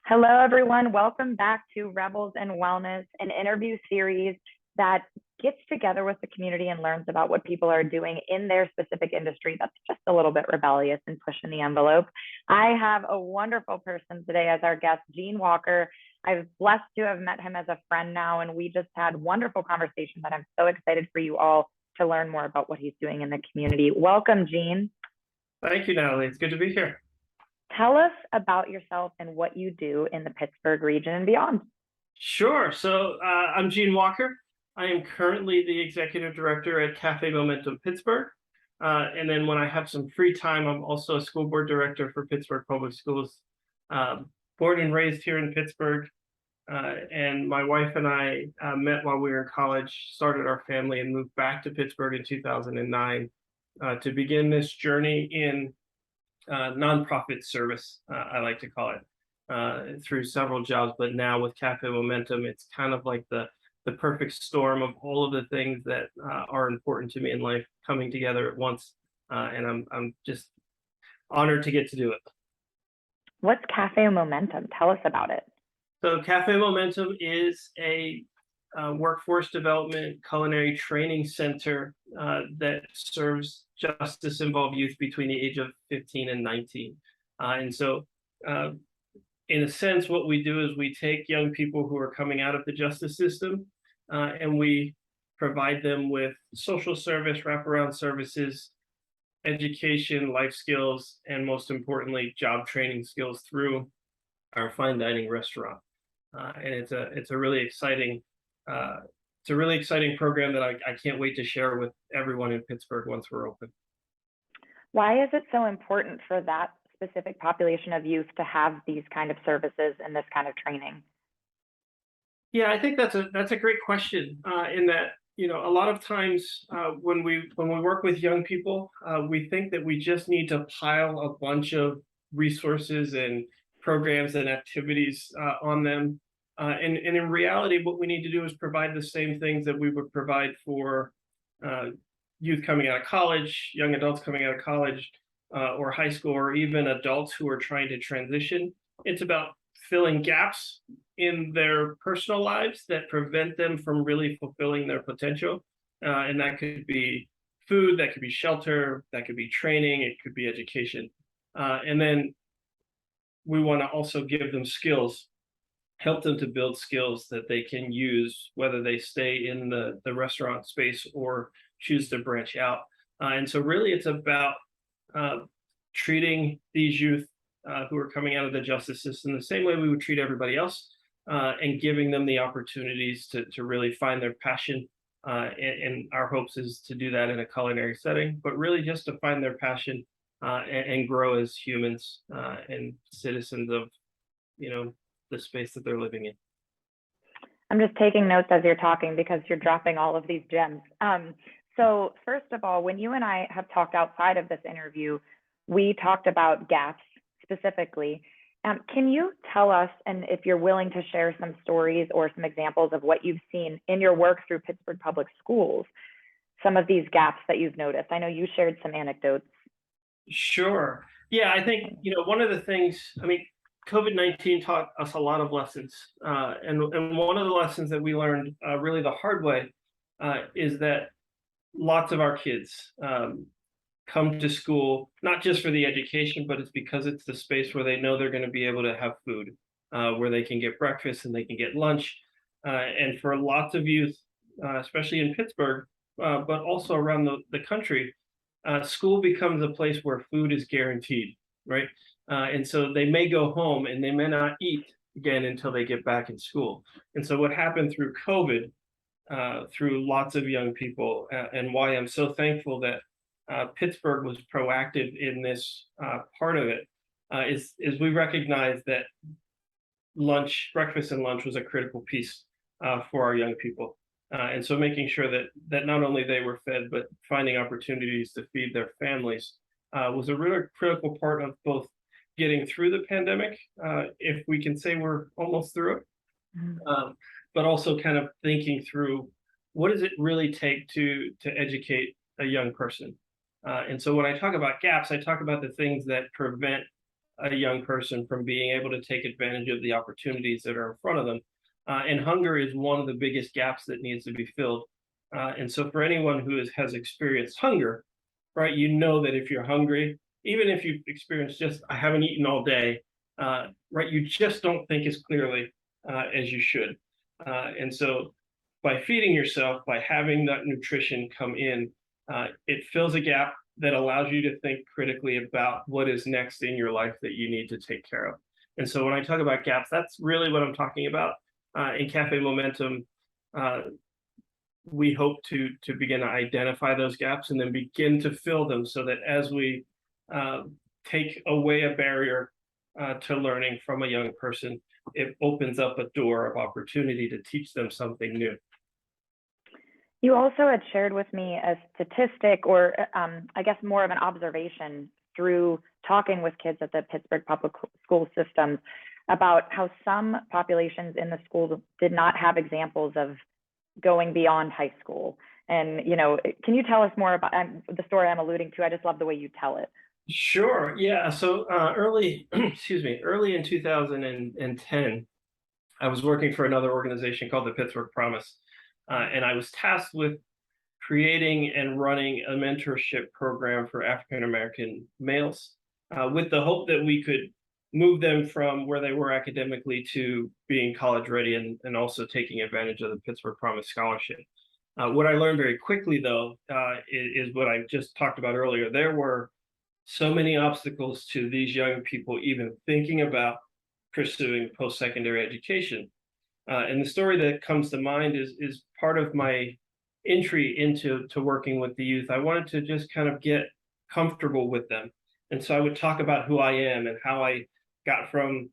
Hello, everyone. Welcome back to Rebels and Wellness, an interview series that gets together with the community and learns about what people are doing in their specific industry that's just a little bit rebellious and pushing the envelope. I have a wonderful person today as our guest, Gene Walker. I'm blessed to have met him as a friend now, and we just had wonderful conversation that I'm so excited for you all to learn more about what he's doing in the community. Welcome, Gene. Thank you, Natalie. It's good to be here. Tell us about yourself and what you do in the Pittsburgh region and beyond. Sure. I'm Gene Walker. I am currently the executive director at Café Momentum Pittsburgh. And then when I have some free time, I'm also a school board director for Pittsburgh Public Schools. Born and raised here in Pittsburgh. And my wife and I met while we were in college, started our family, and moved back to Pittsburgh in 2009 to begin this journey in nonprofit service, I like to call it, through several jobs. But now with Café Momentum, it's kind of like the perfect storm of all of the things that are important to me in life coming together at once. And I'm just honored to get to do it. What's Café Momentum? Tell us about it. So Café Momentum is a workforce development culinary training center that serves justice-involved youth between the age of 15 and 19. In a sense, what we do is we take young people who are coming out of the justice system and we provide them with social service, wraparound services, education, life skills, and most importantly, job training skills through our fine dining restaurant. And it's a really exciting program that I can't wait to share with everyone in Pittsburgh once we're open. Why is it so important for that specific population of youth to have these kind of services and this kind of training? Yeah, I think that's a great question. In that, a lot of times when we work with young people, we think that we just need to pile a bunch of resources and programs and activities on them. And in reality, what we need to do is provide the same things that we would provide for youth coming out of college, young adults coming out of college or high school, or even adults who are trying to transition. It's about filling gaps in their personal lives that prevent them from really fulfilling their potential. And that could be food, that could be shelter, that could be training, it could be education. And then we want to also give them skills, help them to build skills that they can use, whether they stay in the restaurant space or choose to branch out. And so really it's about treating these youth who are coming out of the justice system the same way we would treat everybody else, and giving them the opportunities to really find their passion. And our hopes is to do that in a culinary setting, but really just to find their passion and grow as humans and citizens of, the space that they're living in. I'm just taking notes as you're talking because you're dropping all of these gems. So first of all, when you and I have talked outside of this interview, we talked about gaps specifically. Can you tell us, and if you're willing to share some stories or some examples of what you've seen in your work through Pittsburgh Public Schools, some of these gaps that you've noticed? I know you shared some anecdotes. Sure. Yeah, I think, one of the things, COVID-19 taught us a lot of lessons. And one of the lessons that we learned really the hard way is that lots of our kids come to school, not just for the education, but it's because it's the space where they know they're going to be able to have food, where they can get breakfast and they can get lunch. And for lots of youth, especially in Pittsburgh, but also around the country, school becomes a place where food is guaranteed, right? And so they may go home and they may not eat again until they get back in school. And so what happened through COVID, through lots of young people, and why I'm so thankful that Pittsburgh was proactive in this part of it, is we recognize that breakfast and lunch was a critical piece for our young people. And so making sure that not only they were fed, but finding opportunities to feed their families was a really critical part of both getting through the pandemic, if we can say we're almost through it, but also kind of thinking through what does it really take to educate a young person. And so when I talk about gaps, I talk about the things that prevent a young person from being able to take advantage of the opportunities that are in front of them. And hunger is one of the biggest gaps that needs to be filled. And so for anyone who has experienced hunger, right, you know that if you're hungry, even if you've experienced just, I haven't eaten all day, right, you just don't think as clearly as you should. And so by feeding yourself, by having that nutrition come in, it fills a gap that allows you to think critically about what is next in your life that you need to take care of. And so when I talk about gaps, that's really what I'm talking about. In Cafe Momentum, we hope to begin to identify those gaps and then begin to fill them, so that as we take away a barrier to learning from a young person, it opens up a door of opportunity to teach them something new. You also had shared with me a statistic, or I guess more of an observation through talking with kids at the Pittsburgh Public School system about how some populations in the schools did not have examples of going beyond high school. And, you know, can you tell us more about the story I'm alluding to? I just love the way you tell it. Sure. Yeah. So early, excuse me, early in 2010, I was working for another organization called the Pittsburgh Promise, and I was tasked with creating and running a mentorship program for African American males, with the hope that we could move them from where they were academically to being college ready, and also taking advantage of the Pittsburgh Promise scholarship. What I learned very quickly, though, is what I just talked about earlier. There were so many obstacles to these young people even thinking about pursuing post-secondary education. And the story that comes to mind is part of my entry into working with the youth. I wanted to just kind of get comfortable with them. And so I would talk about who I am and how I got from,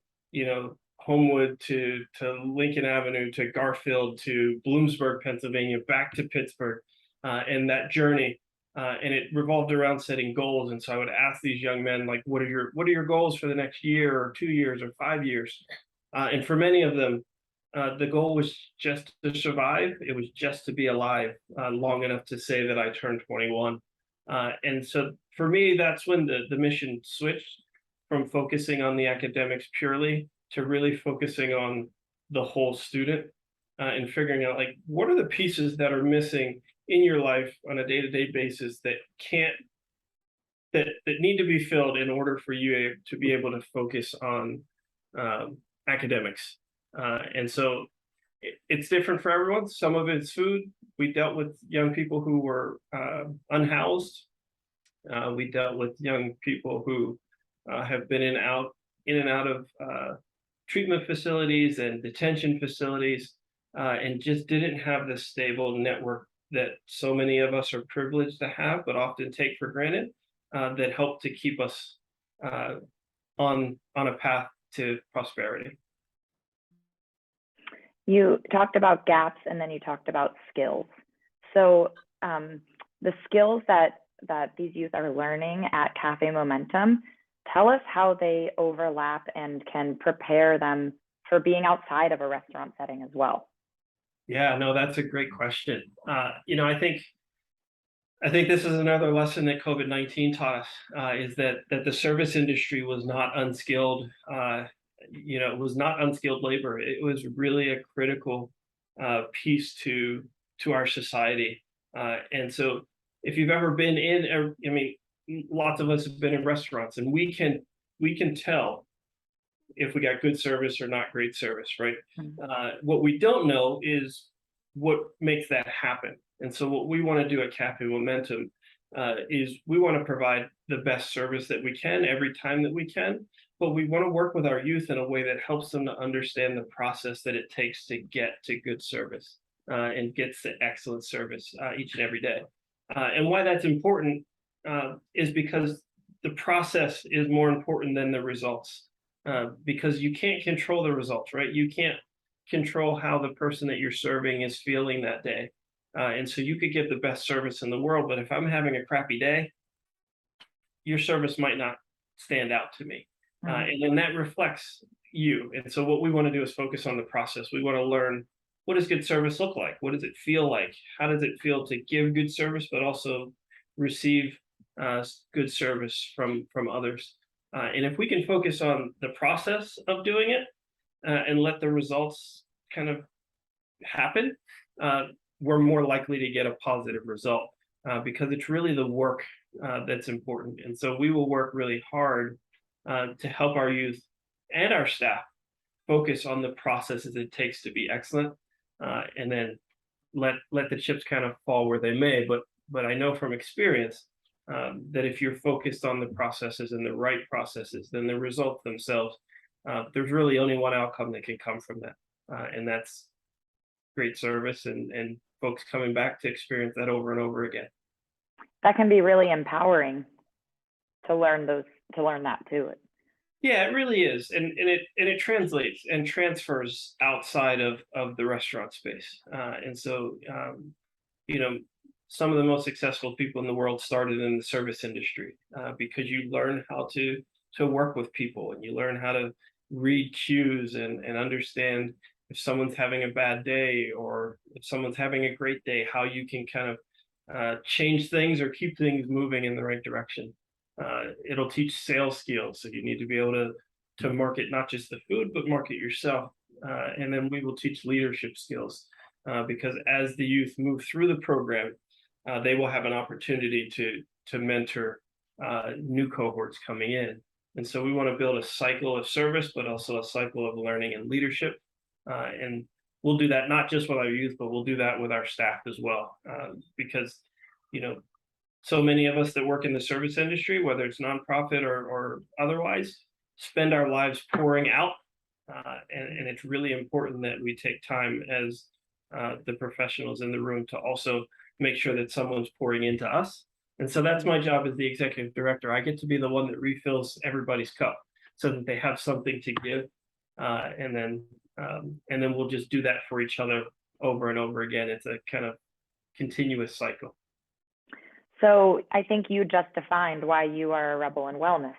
Homewood to Lincoln Avenue to Garfield to Bloomsburg, Pennsylvania, back to Pittsburgh, and that journey. And it revolved around setting goals. And so I would ask these young men, like, what are your goals for the next year or 2 years or 5 years? And for many of them, the goal was just to survive. It was just to be alive long enough to say that I turned 21. And so for me, that's when the mission switched from focusing on the academics purely to really focusing on the whole student, and figuring out, like, what are the pieces that are missing in your life on a day-to-day basis that need to be filled in order for you to be able to focus on academics. And so it's different for everyone. Some of it's food. We dealt with young people who were unhoused. We dealt with young people who have been in and out of treatment facilities and detention facilities, and just didn't have the stable network that so many of us are privileged to have, but often take for granted, that help to keep us on a path to prosperity. You talked about gaps, and then you talked about skills. So the skills that these youth are learning at Cafe Momentum, tell us how they overlap and can prepare them for being outside of a restaurant setting as well. Yeah, no, that's a great question. I think this is another lesson that COVID-19 taught us, is that the service industry was not unskilled. It was not unskilled labor. It was really a critical piece to our society. And so if you've ever been lots of us have been in restaurants, and we can tell if we got good service or not great service, right? What we don't know is what makes that happen. And so what we want to do at Cafe Momentum is we want to provide the best service that we can every time that we can, but we want to work with our youth in a way that helps them to understand the process that it takes to get to good service, and gets to excellent service each and every day. And why that's important is because the process is more important than the results, because you can't control the results, right? You can't control how the person that you're serving is feeling that day. And so you could give the best service in the world, but if I'm having a crappy day, your service might not stand out to me. And then that reflects you. And so what we want to do is focus on the process. We want to learn, what does good service look like? What does it feel like? How does it feel to give good service, but also receive good service from others? And if we can focus on the process of doing it and let the results kind of happen, we're more likely to get a positive result because it's really the work that's important. And so we will work really hard to help our youth and our staff focus on the processes it takes to be excellent, and then let the chips kind of fall where they may. But I know from experience that if you're focused on the processes and the right processes, then the results themselves, there's really only one outcome that can come from that, and that's great service and folks coming back to experience that over and over again. That can be really empowering to learn that too. Yeah, it really is, and it translates and transfers outside of the restaurant space, and so you know, some of the most successful people in the world started in the service industry because you learn how to work with people, and you learn how to read cues and understand if someone's having a bad day or if someone's having a great day, how you can kind of change things or keep things moving in the right direction. It'll teach sales skills, so you need to be able to market not just the food, but market yourself. And then we will teach leadership skills because as the youth move through the program, they will have an opportunity to mentor new cohorts coming in. And so we want to build a cycle of service, but also a cycle of learning and leadership. And we'll do that not just with our youth, but we'll do that with our staff as well. Because, so many of us that work in the service industry, whether it's nonprofit or otherwise, spend our lives pouring out. And it's really important that we take time as the professionals in the room to also make sure that someone's pouring into us. And so that's my job as the executive director. I get to be the one that refills everybody's cup so that they have something to give. And then we'll just do that for each other over and over again. It's a kind of continuous cycle. So I think you just defined why you are a rebel in wellness,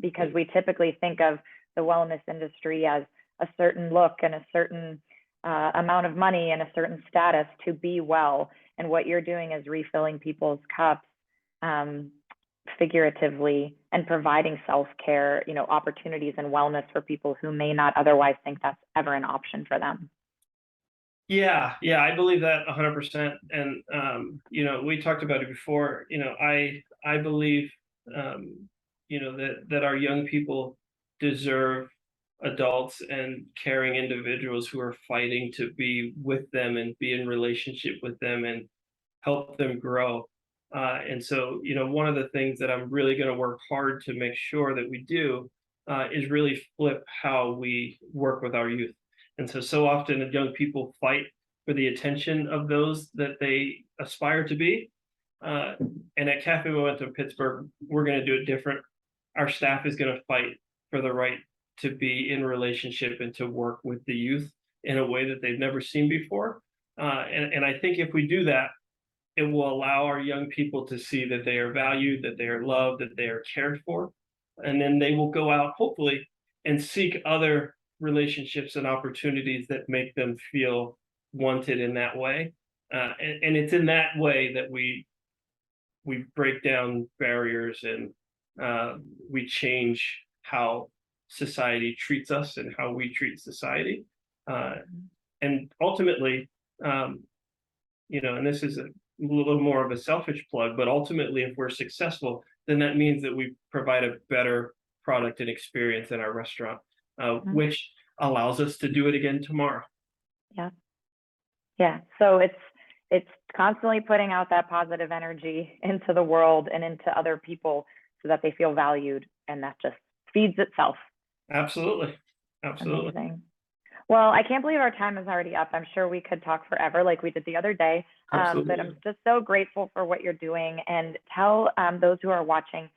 because we typically think of the wellness industry as a certain look and a certain amount of money and a certain status to be well. And what you're doing is refilling people's cups figuratively and providing self-care, opportunities and wellness for people who may not otherwise think that's ever an option for them. Yeah, I believe that 100%. And we talked about it before. I believe that our young people deserve adults and caring individuals who are fighting to be with them and be in relationship with them and help them grow. And so, one of the things that I'm really going to work hard to make sure that we do is really flip how we work with our youth. And so often young people fight for the attention of those that they aspire to be. And at Café Momentum Pittsburgh, we're going to do it different. Our staff is going to fight for the right to be in relationship and to work with the youth in a way that they've never seen before. And I think if we do that, it will allow our young people to see that they are valued, that they are loved, that they are cared for. And then they will go out, hopefully, and seek other relationships and opportunities that make them feel wanted in that way. And it's in that way that we break down barriers and we change how society treats us and how we treat society. And ultimately, and this is a little more of a selfish plug, but ultimately, if we're successful, then that means that we provide a better product and experience in our restaurant, which allows us to do it again tomorrow. Yeah. So it's constantly putting out that positive energy into the world and into other people so that they feel valued, and that just feeds itself. Absolutely. Amazing. Well, I can't believe our time is already up. I'm sure we could talk forever like we did the other day, but I'm just so grateful for what you're doing. And tell those who are watching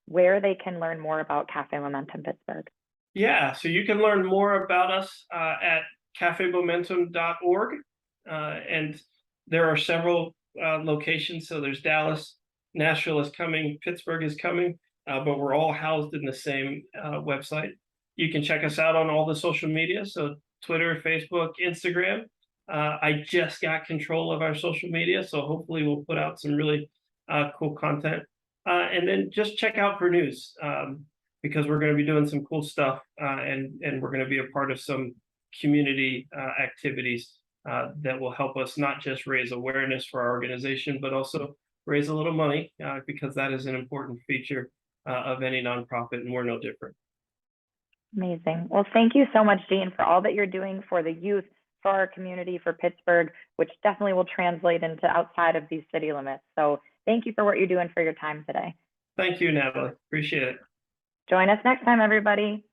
where they can learn more about Café Momentum Pittsburgh. Yeah, so you can learn more about us at cafemomentum.org. And there are several locations. So there's Dallas, Nashville is coming, Pittsburgh is coming, but we're all housed in the same website. You can check us out on all the social media. So Twitter, Facebook, Instagram. I just got control of our social media, so hopefully we'll put out some really cool content. And then just check out for news because we're going to be doing some cool stuff, and we're going to be a part of some community activities that will help us not just raise awareness for our organization, but also raise a little money, because that is an important feature of any nonprofit, and we're no different. Amazing. Well, thank you so much, Dean, for all that you're doing for the youth, for our community, for Pittsburgh, which definitely will translate into outside of these city limits. So thank you for what you're doing for your time today. Thank you, Natalie. Appreciate it. Join us next time, everybody.